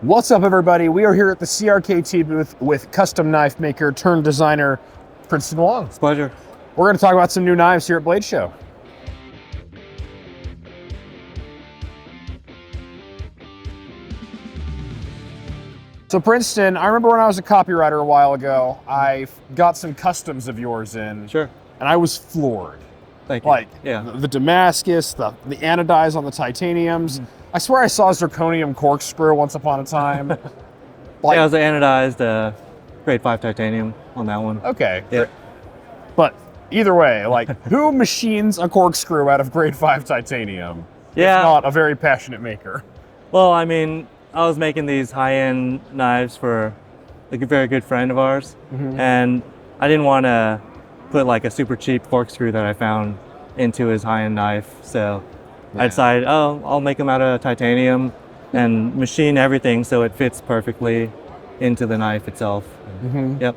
What's up, everybody? We are here at the CRKT booth with custom knife maker turned designer Princeton Wong. It's a pleasure. We're going to talk about some new knives here at Blade Show. So Princeton, I remember when I was a copywriter a while ago, I got some customs of yours in. Sure. And I was floored. Thank you. Like yeah. the Damascus, the anodize on the titaniums. I swear I saw a zirconium corkscrew once upon a time. Yeah, it was an anodized grade 5 titanium on that one. Okay. Yeah. But either way, like, who machines a corkscrew out of grade 5 titanium? Yeah. If not a very passionate maker. Well, I mean, I was making these high-end knives for like a very good friend of ours, and I didn't want to put like a super cheap corkscrew that I found into his high-end knife, so I decided, I'll make them out of titanium and machine everything so it fits perfectly into the knife itself. Yep.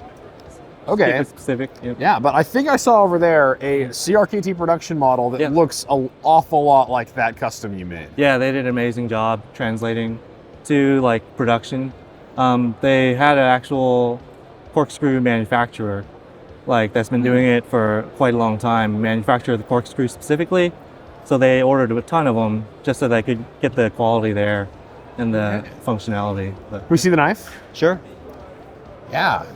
Okay. Keep it specific. Yep. Yeah, but I think I saw over there a CRKT production model that looks an awful lot like that custom you made. Yeah, they did an amazing job translating to like production. They had an actual corkscrew manufacturer like that's been doing it for quite a long time, manufacture the corkscrew specifically. So they ordered a ton of them just so they could get the quality there and the functionality. But Can we see the knife? sure. Yeah.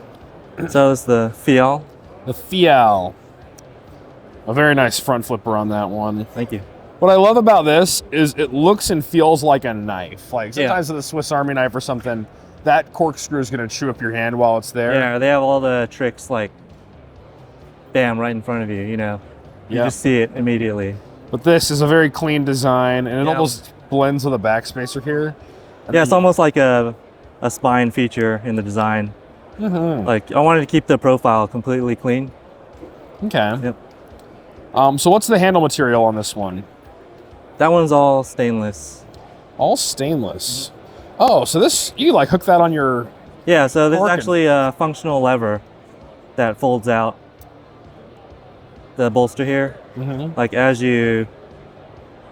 So it's the Fial. The Fial. A very nice front flipper on that one. Thank you. What I love about this is it looks and feels like a knife. Like sometimes with a Swiss Army knife or something, that corkscrew is going to chew up your hand while it's there. Yeah, they have all the tricks like, bam, right in front of you, you know. You just see it immediately. But this is a very clean design, and it almost blends with a backspacer here. Yeah, it's almost like a spine feature in the design. Like, I wanted to keep the profile completely clean. Okay. Yep. So what's the handle material on this one? That one's all stainless. All stainless. Oh, so this, you like hook that on your... Yeah, so this is Cork. actually a functional lever that folds out the bolster here. Like as you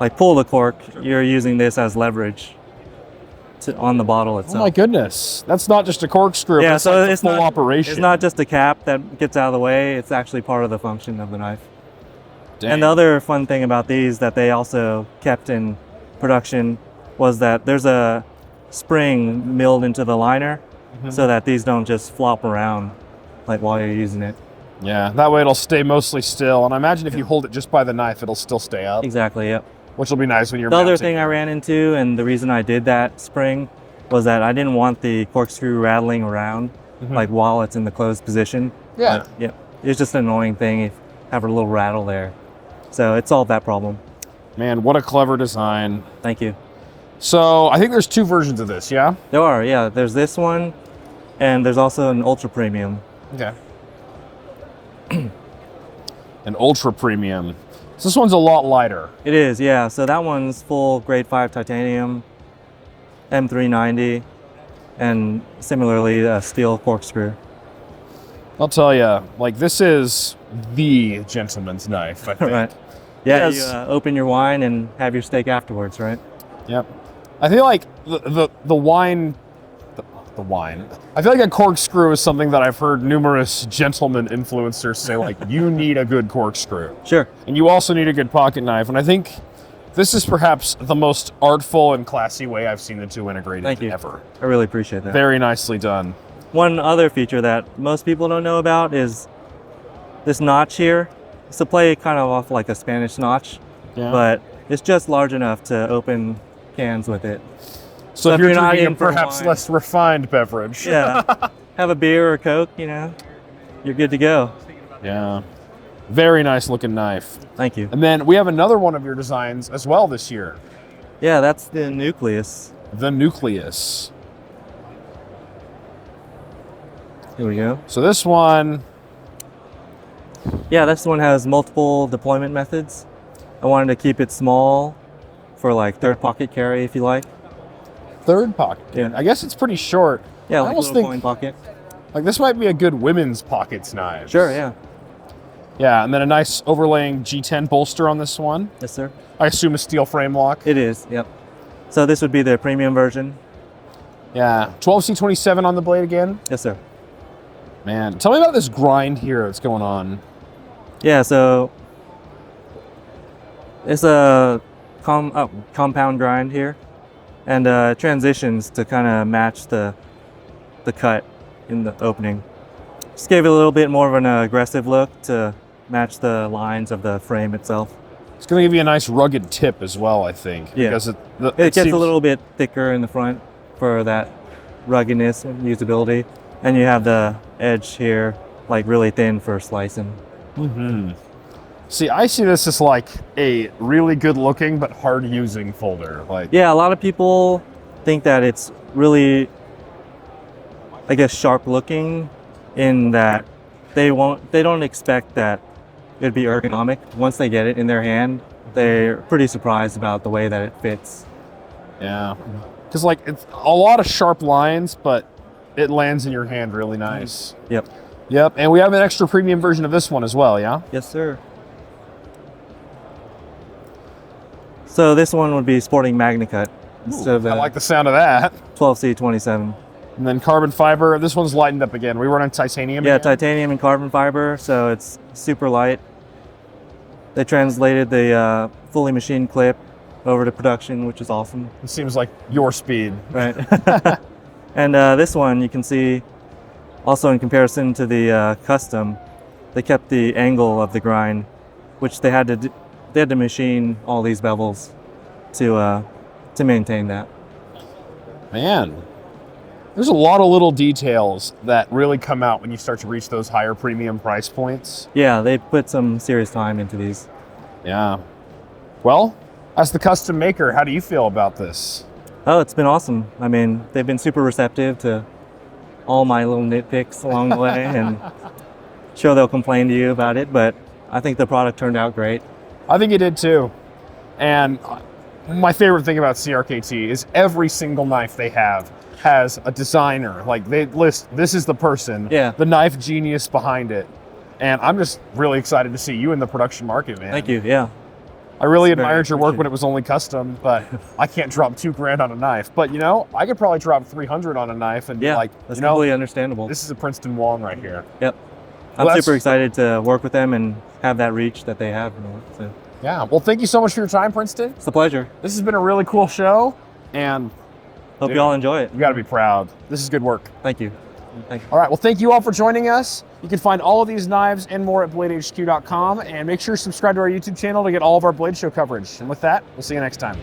like pull the cork, you're using this as leverage on the bottle itself. Oh my goodness. That's not just a corkscrew, Yeah, but so like it's a full not, operation. It's not just a cap that gets out of the way, it's actually part of the function of the knife. Dang. And the other fun thing about these that they also kept in production was that there's a spring milled into the liner so that these don't just flop around like while you're using it. Yeah, that way it'll stay mostly still. And I imagine if you hold it just by the knife, it'll still stay up. Exactly, yep. Which will be nice when you're The other mounting. thing I ran into, and the reason I did that spring, was that I didn't want the corkscrew rattling around like while it's in the closed position. Yeah. Like, yeah. It's just an annoying thing if you have a little rattle there. So it solved that problem. Man, what a clever design. Thank you. So I think there's two versions of this, yeah? There are, yeah. There's this one, and there's also an ultra premium. Okay. An ultra premium. So this one's a lot lighter. It is, yeah. So that one's full grade 5 titanium, M390, and similarly a steel corkscrew. I'll tell you, like, this is the gentleman's knife, I think. Right. Yeah, Yes. you open your wine and have your steak afterwards, right? Yep. I feel like the wine. The wine. I feel like a corkscrew is something that I've heard numerous gentleman influencers say, like, you need a good corkscrew. Sure. And you also need a good pocket knife. And I think this is perhaps the most artful and classy way I've seen the two integrated Thank you. ever. I really appreciate that. Very nicely done. One other feature that most people don't know about is this notch here. It's to play kind of off like a Spanish notch, but it's just large enough to open cans with it. So if you're not drinking in a for perhaps wine- less refined beverage. Yeah, have a beer or a Coke, you know, you're good to go. Yeah. Very nice looking knife. Thank you. And then we have another one of your designs as well this year. Yeah, that's the nucleus. The Nucleus. Here we go. So this one, Yeah, this one has multiple deployment methods. I wanted to keep it small for like third pocket carry if you like. third pocket. Yeah. I guess it's pretty short. Yeah, I like a almost little think coin pocket. like this might be a good women's pockets knife. Sure, yeah. Yeah, and then a nice overlaying G10 bolster on this one. Yes, sir. I assume a steel frame lock. It is, yep. So this would be the premium version. Yeah, 12C27 on the blade again. Yes, sir. Man, tell me about this grind here that's going on. Yeah, so it's a compound grind here, and transitions to kind of match the cut in the opening. Just gave it a little bit more of an aggressive look to match the lines of the frame itself. It's going to give you a nice rugged tip as well, I think. Yeah, because it gets seems a little bit thicker in the front for that ruggedness and usability, and you have the edge here like really thin for slicing. See, I see this as like a really good looking but hard using folder. Like, Yeah, a lot of people think that it's really, I guess, sharp looking in that they don't expect that it'd be ergonomic. Once they get it in their hand, they're pretty surprised about the way that it fits. yeah, because like it's a lot of sharp lines, but it lands in your hand really nice. Yep. Yep, and we have an extra premium version of this one as well, yeah? Yes, sir. So this one would be sporting MagnaCut instead of I the like the sound of that. 12C27. And then carbon fiber. This one's lightened up again. We run on titanium. Yeah, again? titanium and carbon fiber, so it's super light. They translated the fully machined clip over to production, which is awesome. It seems like your speed. Right. And this one, you can see, also in comparison to the custom, they kept the angle of the grind, which they had to machine all these bevels to maintain that. Man, there's a lot of little details that really come out when you start to reach those higher premium price points. Yeah, they put some serious time into these. Yeah. Well, as the custom maker, how do you feel about this? Oh, it's been awesome. I mean, they've been super receptive to all my little nitpicks along the way, and sure they'll complain to you about it, but I think the product turned out great. I think you did too. And my favorite thing about CRKT is every single knife they have has a designer. Like they list, this is the person, the knife genius behind it. And I'm just really excited to see you in the production market, man. Thank you, yeah. I really admired your work when it was only custom, but I can't drop $2,000 on a knife. But you know, I could probably drop 300 on a knife and be like, that's you know, completely understandable. this is a Princeton Wong right here. Yep. Well, I'm super excited to work with them and have that reach that they have. So. Yeah, well, thank you so much for your time, Princeton. It's a pleasure. This has been a really cool show, and hope you all enjoy it. You got to be proud. This is good work. Thank you. Thank you. All right, well, thank you all for joining us. You can find all of these knives and more at bladehq.com, and make sure to subscribe to our YouTube channel to get all of our Blade Show coverage. And with that, we'll see you next time.